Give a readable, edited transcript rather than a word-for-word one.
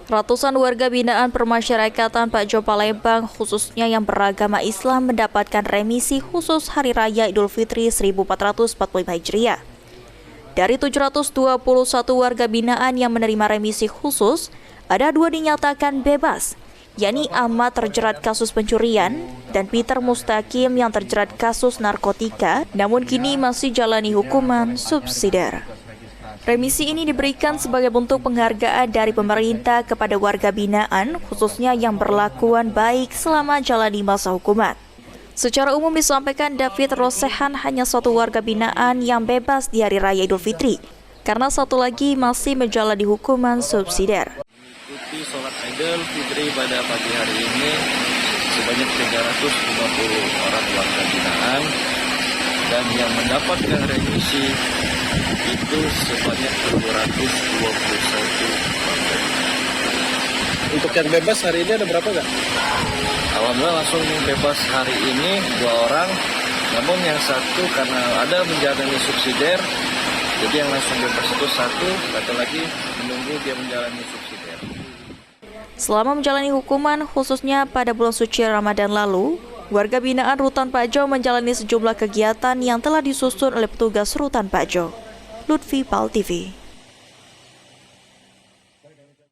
Ratusan warga binaan permasyarakatan Pak Jo Palembang, khususnya yang beragama Islam, mendapatkan remisi khusus Hari Raya Idul Fitri 1445 Hijriah. Dari 721 warga binaan yang menerima remisi khusus, ada 2 dinyatakan bebas, yakni Ahmad terjerat kasus pencurian dan Peter Mustaqim yang terjerat kasus narkotika, namun kini masih jalani hukuman subsidiar. Remisi ini diberikan sebagai bentuk penghargaan dari pemerintah kepada warga binaan, khususnya yang berlakuan baik selama jalani masa hukuman. Secara umum disampaikan David Rosehan hanya 1 warga binaan yang bebas di Hari Raya Idul Fitri, karena 1 lagi masih menjalani hukuman subsidiar. Mengikuti sholat Idul Fitri pada pagi hari ini sebanyak 350 orang warga binaan, dan yang mendapatkan remisi itu sebanyak 221 warga. Untuk yang bebas hari ini ada berapa nggak? Alhamdulillah langsung bebas hari ini 2 orang, namun yang 1 karena ada menjalani subsidiar, jadi yang langsung bebas itu 1 lagi menunggu dia menjalani subsidiar. Selama menjalani hukuman, khususnya pada bulan suci Ramadan lalu, warga binaan Rutan Pak Jo menjalani sejumlah kegiatan yang telah disusun oleh petugas Rutan Pak Jo. Lutfi, PAL TV.